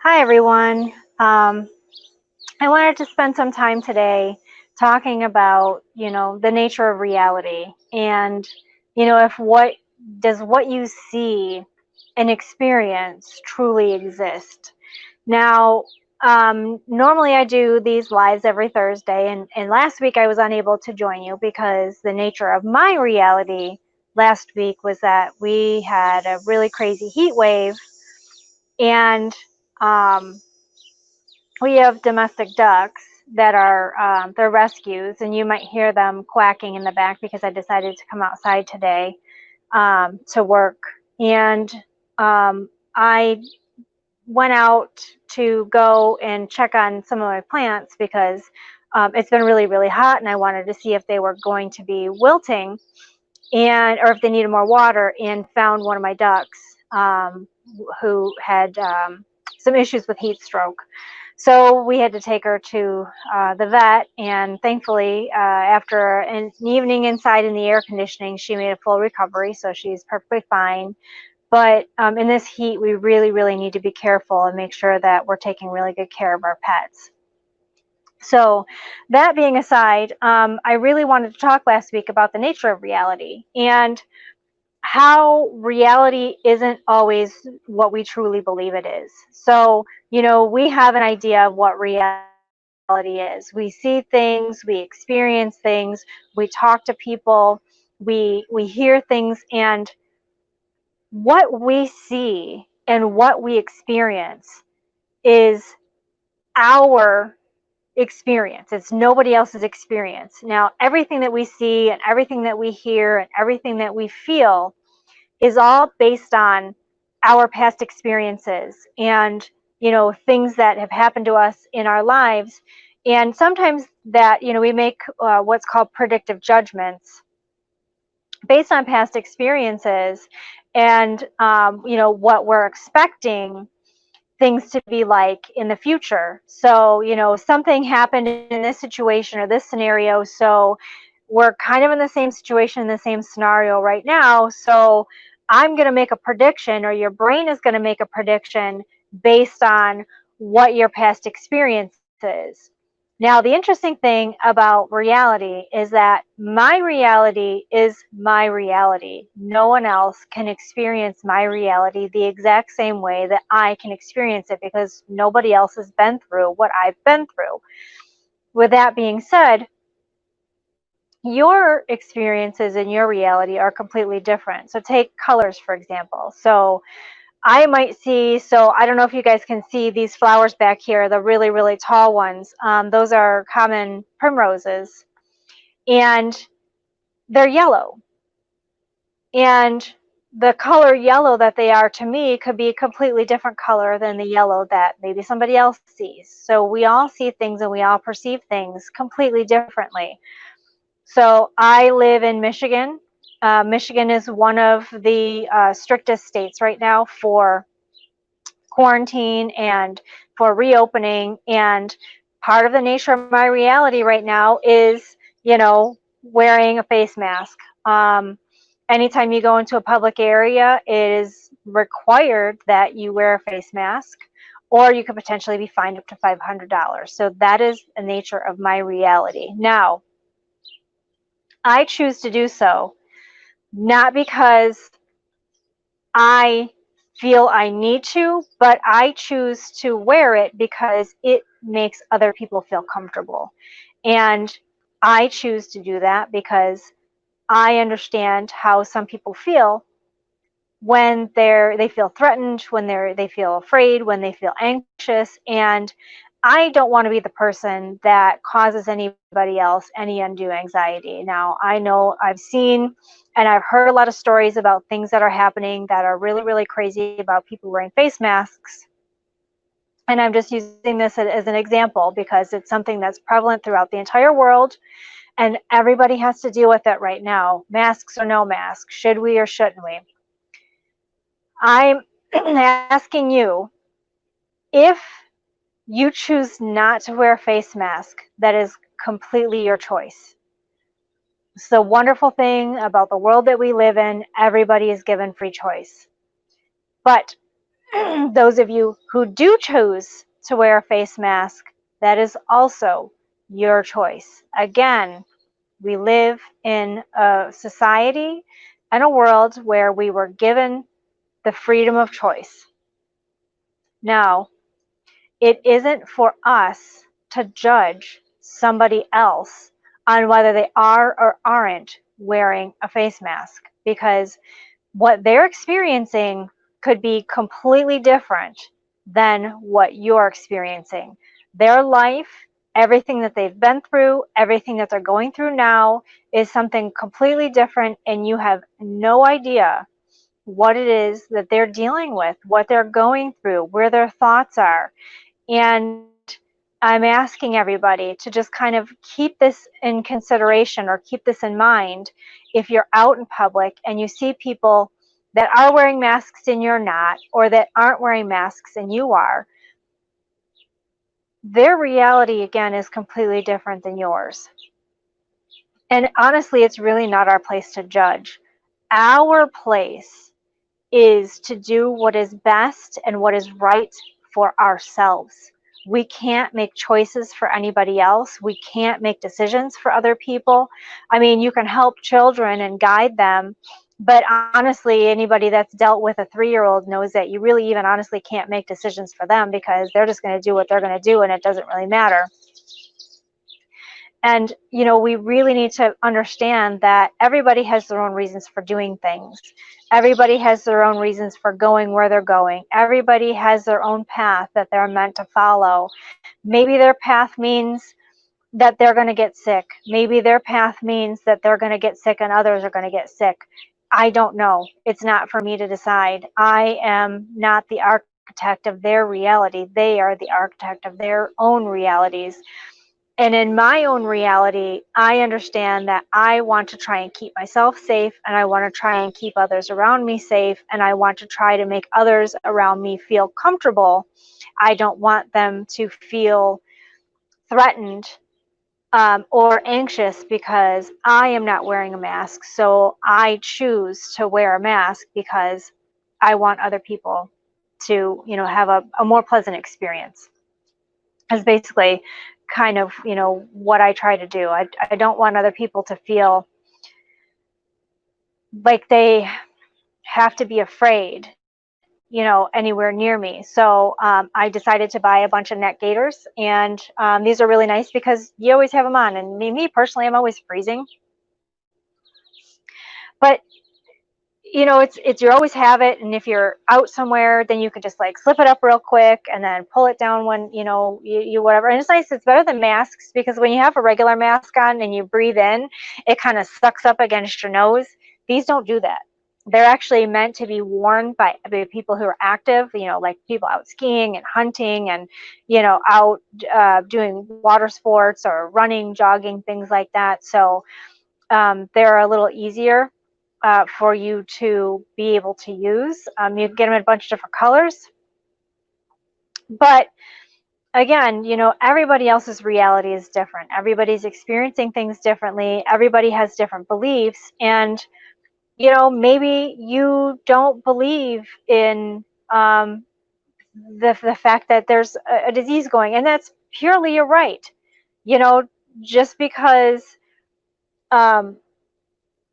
Hi, everyone. I wanted to spend some time today talking about, the nature of reality and, if what you see and experience truly exist. Now, normally I do these lives every Thursday, and last week I was unable to join you because the nature of my reality last week was that we had a really crazy heat wave and, um, we have domestic ducks that are they're rescues, and you might hear them quacking in the back because I decided to come outside today to work. And I went out to go and check on some of my plants because it's been really, really hot, and I wanted to see if they were going to be wilting and or if they needed more water. And found one of my ducks who had some issues with heat stroke. So we had to take her to the vet, and thankfully, after an evening inside in the air conditioning, she made a full recovery, so she's perfectly fine. But in this heat, we really, really need to be careful and make sure that we're taking really good care of our pets. So that being aside, I really wanted to talk last week about the nature of reality and how reality isn't always what we truly believe it is. So, we have an idea of what reality is. We see things, we experience things, we talk to people, we hear things, and what we see and what we experience is our experience. It's nobody else's experience. Now, everything that we see and everything that we hear and everything that we feel is all based on our past experiences and things that have happened to us in our lives. And sometimes that we make what's called predictive judgments based on past experiences and what we're expecting things to be like in the future. So something happened in this situation or this scenario, so we're kind of in the same situation, in the same scenario right now. So I'm going to make a prediction, or your brain is going to make a prediction based on what your past experience is. Now, the interesting thing about reality is that my reality is my reality. No one else can experience my reality the exact same way that I can experience it, because nobody else has been through what I've been through. With that being said, your experiences and your reality are completely different. So take colors, for example. So I might see, so I don't know if you guys can see these flowers back here, the really, really tall ones. Those are common primroses, and they're yellow. And the color yellow that they are to me could be a completely different color than the yellow that maybe somebody else sees. So we all see things and we all perceive things completely differently. So I live in Michigan. Michigan is one of the strictest states right now for quarantine and for reopening. And part of the nature of my reality right now is, wearing a face mask. Anytime you go into a public area, it is required that you wear a face mask, or you could potentially be fined up to $500. So that is the nature of my reality. Now, I choose to do so not because I feel I need to, but I choose to wear it because it makes other people feel comfortable. And I choose to do that because I understand how some people feel when they feel threatened, when they feel afraid, when they feel anxious. And I don't want to be the person that causes anybody else any undue anxiety. Now, I know I've seen and I've heard a lot of stories about things that are happening that are really, really crazy about people wearing face masks. And I'm just using this as an example because it's something that's prevalent throughout the entire world, and everybody has to deal with it right now. Masks or no masks, should we or shouldn't we? I'm asking you, if you choose not to wear a face mask, that is completely your choice. It's the wonderful thing about the world that we live in. Everybody is given free choice. But Those of you who do choose to wear a face mask, that is also your choice. Again, we live in a society and a world where we were given the freedom of choice. Now, it isn't for us to judge somebody else on whether they are or aren't wearing a face mask, because what they're experiencing could be completely different than what you're experiencing. Their life, everything that they've been through, everything that they're going through now is something completely different, and you have no idea what it is that they're dealing with, what they're going through, where their thoughts are. And I'm asking everybody to just kind of keep this in consideration or keep this in mind. If you're out in public and you see people that are wearing masks and you're not, or that aren't wearing masks and you are, their reality again is completely different than yours. And honestly, it's really not our place to judge. Our place is to do what is best and what is right for ourselves. We can't make choices for anybody else. We can't make decisions for other people. I mean, you can help children and guide them, but honestly, anybody that's dealt with a 3-year-old knows that you really even honestly can't make decisions for them, because they're just going to do what they're going to do and it doesn't really matter. And, we really need to understand that everybody has their own reasons for doing things. Everybody has their own reasons for going where they're going. Everybody has their own path that they're meant to follow. Maybe their path means that they're going to get sick. Maybe their path means that they're going to get sick and others are going to get sick. I don't know. It's not for me to decide. I am not the architect of their reality. They are the architect of their own realities. And in my own reality, I understand that I want to try and keep myself safe, and I want to try and keep others around me safe, and I want to try to make others around me feel comfortable. I don't want them to feel threatened or anxious because I am not wearing a mask. So I choose to wear a mask because I want other people to, have a more pleasant experience. Is basically kind of, what I try to do. I don't want other people to feel like they have to be afraid, anywhere near me. So I decided to buy a bunch of net gaiters, and these are really nice because you always have them on. And me personally, I'm always freezing. But it's you always have it, and if you're out somewhere, then you can just like slip it up real quick and then pull it down when you whatever. And it's nice. It's better than masks, because when you have a regular mask on and you breathe in, it kind of sucks up against your nose. These don't do that. They're actually meant to be worn by people who are active, like people out skiing and hunting and out doing water sports or running, jogging, things like that. So they're a little easier for you to be able to use. You can get them in a bunch of different colors. But again, everybody else's reality is different. Everybody's experiencing things differently. Everybody has different beliefs. And, maybe you don't believe in the fact that there's a disease going. And that's purely your right. Just because um,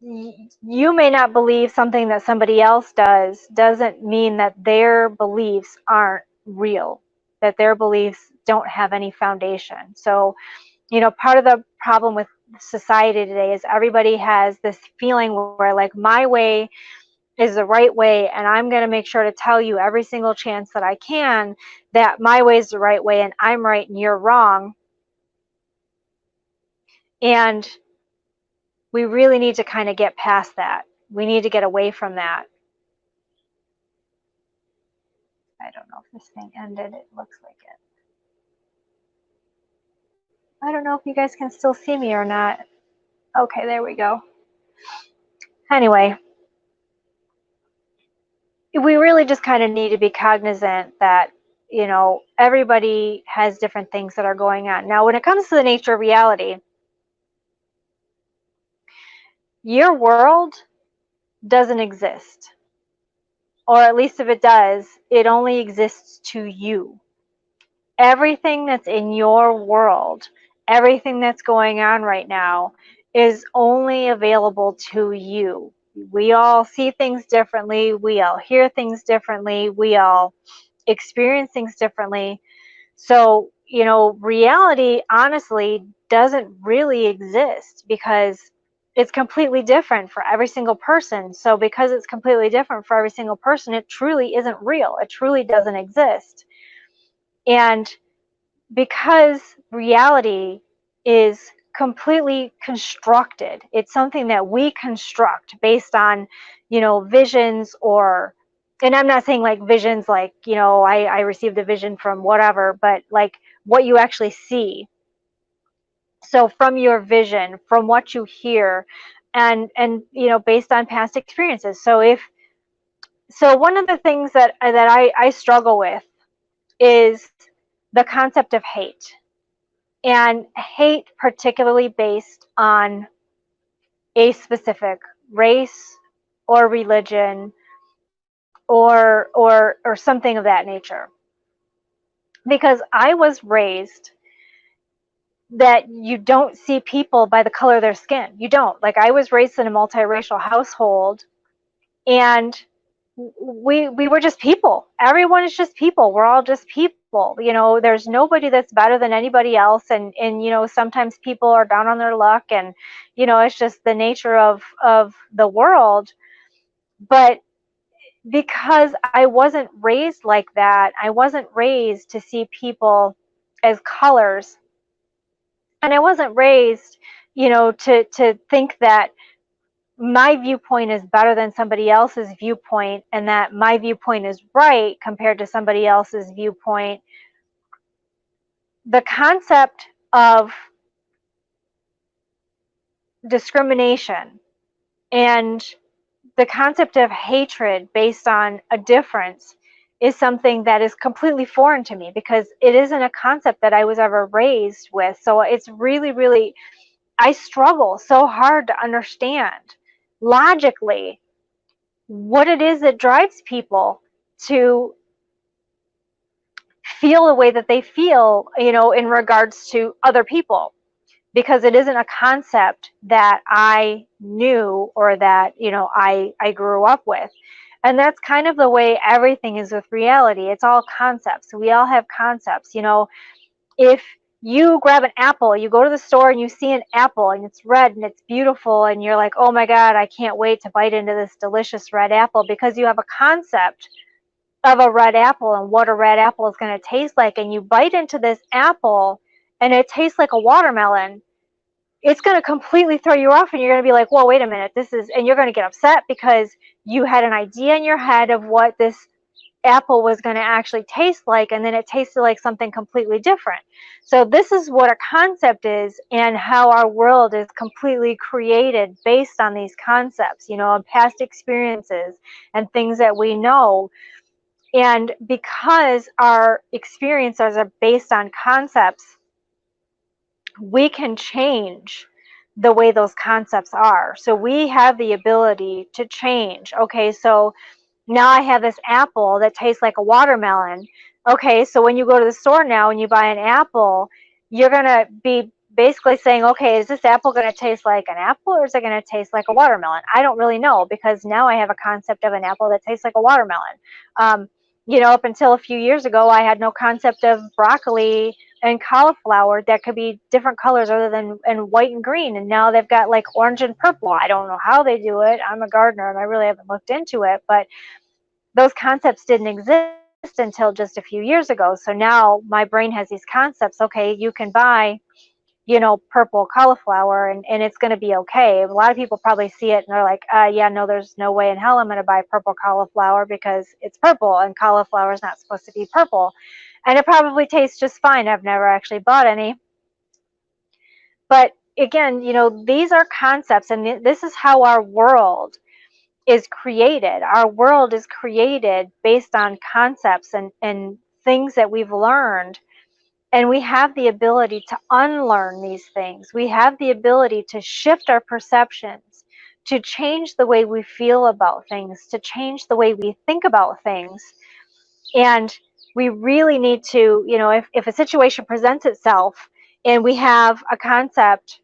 you may not believe something that somebody else does doesn't mean that their beliefs aren't real, that their beliefs don't have any foundation. So, part of the problem with society today is everybody has this feeling where like my way is the right way, and I'm going to make sure to tell you every single chance that I can that my way is the right way and I'm right and you're wrong. And we really need to kind of get past that. We need to get away from that. I don't know if this thing ended. It looks like it. I don't know if you guys can still see me or not. Okay, there we go. Anyway, we really just kind of need to be cognizant that, everybody has different things that are going on. Now, when it comes to the nature of reality, your world doesn't exist. or at least if it does, it only exists to you. Everything that's in your world, everything that's going on right now is only available to you. We all see things differently. We all hear things differently. We all experience things differently. So, reality honestly doesn't really exist because it's completely different for every single person. So, because it's completely different for every single person, it truly isn't real. It truly doesn't exist. And because reality is completely constructed, it's something that we construct based on, visions, or, and I'm not saying like visions like, I received a vision from whatever, but like what you actually see. So from your vision, from what you hear, and based on past experiences. So one of the things that I struggle with is the concept of hate. And hate particularly based on a specific race or religion or something of that nature. Because I was raised that you don't see people by the color of their skin. You don't. Like, I was raised in a multiracial household, and we were just people. Everyone is just people. We're all just people. There's nobody that's better than anybody else, and sometimes people are down on their luck, and it's just the nature of the world. But because I wasn't raised like that, I wasn't raised to see people as colors, and I wasn't raised to think that my viewpoint is better than somebody else's viewpoint, and that my viewpoint is right compared to somebody else's viewpoint. The concept of discrimination and the concept of hatred based on a difference is something that is completely foreign to me, because it isn't a concept that I was ever raised with. So it's really, really, I struggle so hard to understand logically what it is that drives people to feel the way that they feel, in regards to other people, because it isn't a concept that I knew or that, I grew up with. And that's kind of the way everything is with reality. It's all concepts. We all have concepts. If you grab an apple, you go to the store and you see an apple and it's red and it's beautiful, and you're like, oh my God, I can't wait to bite into this delicious red apple, because you have a concept of a red apple and what a red apple is going to taste like, and you bite into this apple and it tastes like a watermelon. It's going to completely throw you off, and you're going to be like, whoa, wait a minute, and you're going to get upset because you had an idea in your head of what this apple was going to actually taste like, and then it tasted like something completely different. So this is what a concept is, and how our world is completely created based on these concepts, on past experiences and things that we know. And because our experiences are based on concepts, we can change the way those concepts are. So we have the ability to change. Okay, so now I have this apple that tastes like a watermelon. Okay, so when you go to the store now and you buy an apple, you're going to be basically saying, okay, is this apple going to taste like an apple, or is it going to taste like a watermelon? I don't really know, because now I have a concept of an apple that tastes like a watermelon. Up until a few years ago, I had no concept of broccoli and cauliflower that could be different colors other than white and green, and now they've got like orange and purple. I don't know how they do it. I'm a gardener and I really haven't looked into it, but those concepts didn't exist until just a few years ago. So now my brain has these concepts. Okay, you can buy, purple cauliflower, and it's going to be okay. A lot of people probably see it and they're like, yeah, no, there's no way in hell I'm going to buy purple cauliflower because it's purple, and cauliflower is not supposed to be purple. And it probably tastes just fine. I've never actually bought any. But again, these are concepts, and this is how our world is created. Our world is created based on concepts and things that we've learned. And we have the ability to unlearn these things. We have the ability to shift our perceptions, to change the way we feel about things, to change the way we think about things. And we really need to, if a situation presents itself and we have a concept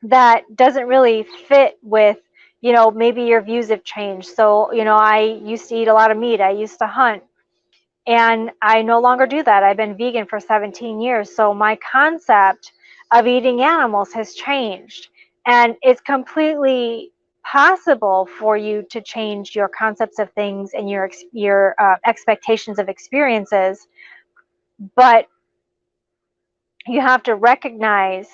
that doesn't really fit with, maybe your views have changed. So, I used to eat a lot of meat, I used to hunt, and I no longer do that. I've been vegan for 17 years. So my concept of eating animals has changed. And it's completely possible for you to change your concepts of things and your expectations of experiences. But you have to recognize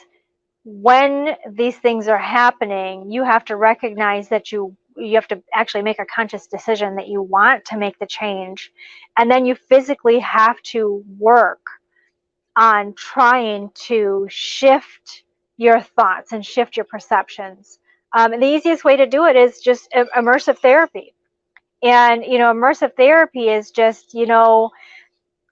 when these things are happening. You have to recognize that you have to actually make a conscious decision that you want to make the change, and then you physically have to work on trying to shift your thoughts and shift your perceptions. And the easiest way to do it is just immersive therapy. And immersive therapy is just,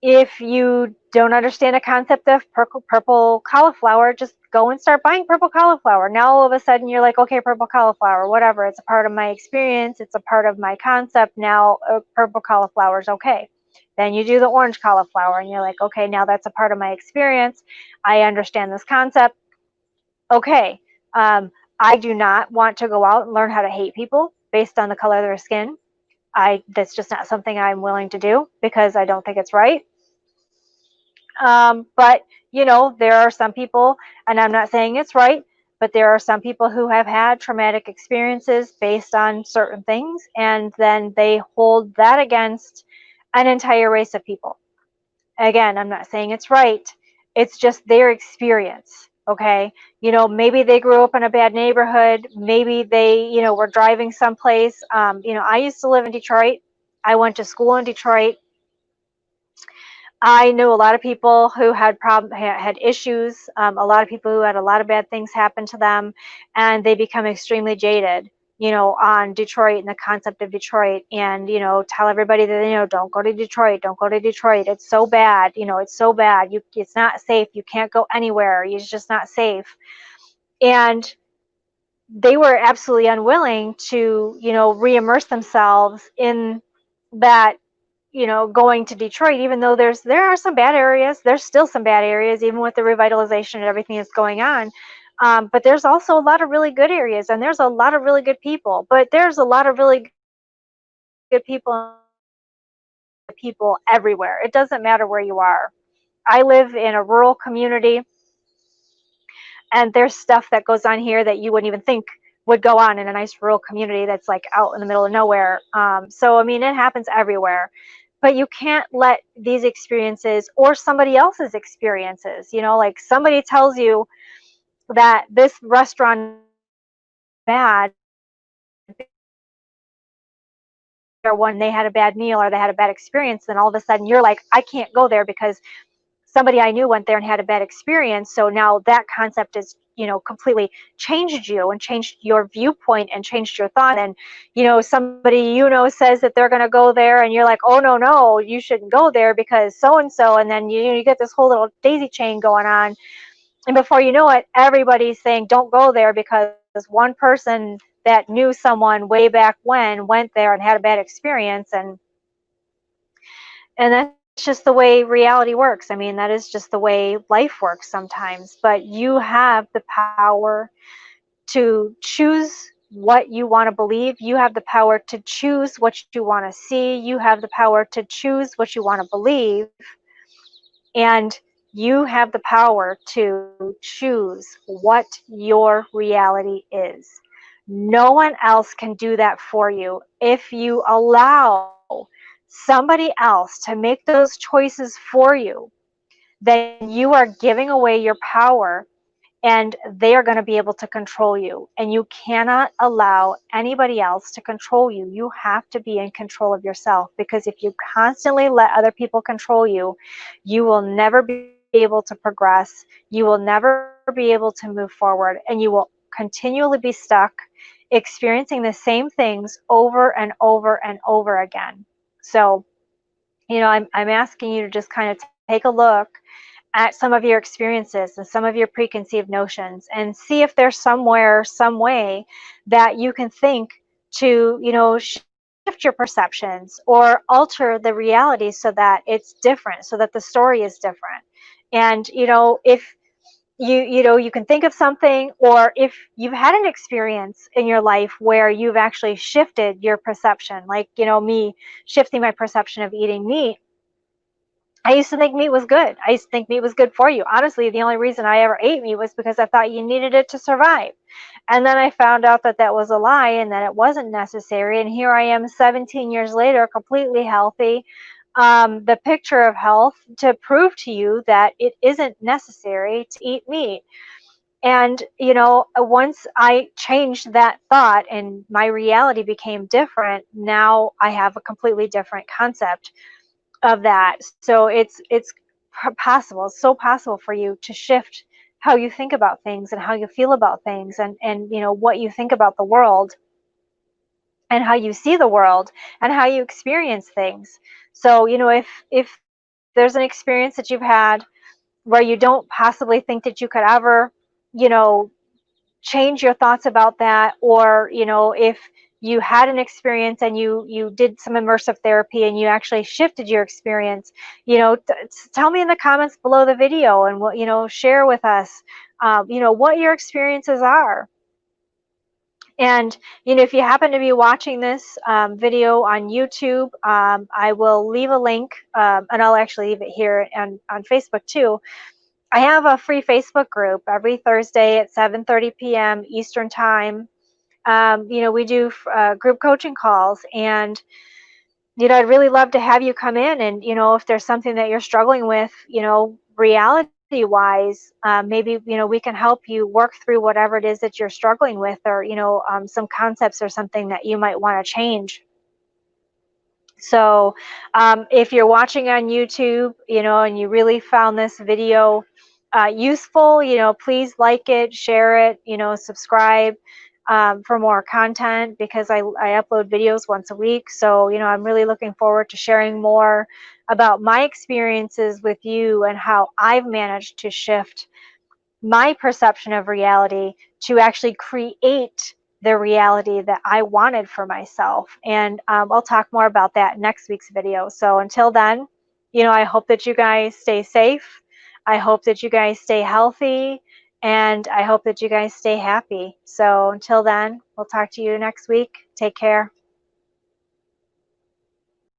if you don't understand a concept of purple cauliflower, just go and start buying purple cauliflower. Now all of a sudden you're like, okay, purple cauliflower, whatever. It's a part of my experience. It's a part of my concept. Now purple cauliflower is okay. Then you do the orange cauliflower and you're like, okay, now that's a part of my experience. I understand this concept. Okay, I do not want to go out and learn how to hate people based on the color of their skin. That's just not something I'm willing to do because I don't think it's right. But there are some people, and I'm not saying it's right, but there are some people who have had traumatic experiences based on certain things, and then they hold that against an entire race of people. Again, I'm not saying it's right. It's just their experience. Okay. Maybe they grew up in a bad neighborhood. Maybe they, were driving someplace. I used to live in Detroit. I went to school in Detroit. I knew a lot of people who had issues, a lot of people who had a lot of bad things happen to them, and they become extremely jaded, on Detroit and the concept of Detroit, and, tell everybody that, don't go to Detroit, don't go to Detroit. It's so bad, it's so bad. It's not safe. You can't go anywhere. It's just not safe. And they were absolutely unwilling to, re-immerse themselves in that, going to Detroit, even though there are some bad areas. There's still some bad areas, even with the revitalization and everything that's going on. But there's also a lot of really good areas, and there's a lot of really good people. But there's a lot of really good people everywhere. It doesn't matter where you are. I live in a rural community, and there's stuff that goes on here that you wouldn't even think would go on in a nice rural community that's like out in the middle of nowhere. So I mean, it happens everywhere. But you can't let these experiences or somebody else's experiences, like somebody tells you that this restaurant is bad, or when they had a bad meal or they had a bad experience, then all of a sudden you're like, I can't go there because somebody I knew went there and had a bad experience. So now that concept is, completely changed you and changed your viewpoint and changed your thought. And, somebody, says that they're going to go there and you're like, oh, no, no, you shouldn't go there because so-and-so. And then you get this whole little daisy chain going on. And before you know it, everybody's saying, don't go there because one person that knew someone way back when went there and had a bad experience. And that's just the way reality works. I mean, that is just the way life works sometimes. But you have the power to choose what you want to believe. You have the power to choose what you want to see. You have the power to choose what you want to believe. And you have the power to choose what your reality is. No one else can do that for you. If you allow somebody else to make those choices for you, then you are giving away your power, and they are going to be able to control you. And you cannot allow anybody else to control you. You have to be in control of yourself, because if you constantly let other people control you, you will never be able to progress. You will never be able to move forward, and you will continually be stuck experiencing the same things over and over and over again. So, I'm asking you to just kind of take a look at some of your experiences and some of your preconceived notions, and see if there's somewhere, some way that you can think to, shift your perceptions or alter the reality so that it's different, so that the story is different. And, if you can think of something, or if you've had an experience in your life where you've actually shifted your perception, like, me shifting my perception of eating meat. I used to think meat was good. I used to think meat was good for you. Honestly, the only reason I ever ate meat was because I thought you needed it to survive. And then I found out that that was a lie and that it wasn't necessary. And here I am 17 years later, completely healthy. The picture of health to prove to you that it isn't necessary to eat meat. And, once I changed that thought and my reality became different, now I have a completely different concept of that. So it's possible, it's so possible for you to shift how you think about things and how you feel about things, and what you think about the world and how you see the world and how you experience things. So, if there's an experience that you've had where you don't possibly think that you could ever, you know, change your thoughts about that, or if you had an experience and you did some immersive therapy and you actually shifted your experience, tell me in the comments below the video, and what, share with us what your experiences are. And if you happen to be watching this video on YouTube, I will leave a link, and I'll actually leave it here on Facebook too. I have a free Facebook group every Thursday at 7:30 p.m. Eastern Time. We do group coaching calls, and I'd really love to have you come in, and if there's something that you're struggling with, reality wise, maybe we can help you work through whatever it is that you're struggling with, or some concepts or something that you might want to change. So if you're watching on YouTube, and you really found this video useful, please like it, share it, subscribe for more content, because I upload videos once a week. So, I'm really looking forward to sharing more about my experiences with you and how I've managed to shift my perception of reality to actually create the reality that I wanted for myself. And I'll talk more about that next week's video. So until then, I hope that you guys stay safe. I hope that you guys stay healthy. And I hope that you guys stay happy. So until then, we'll talk to you next week. Take care.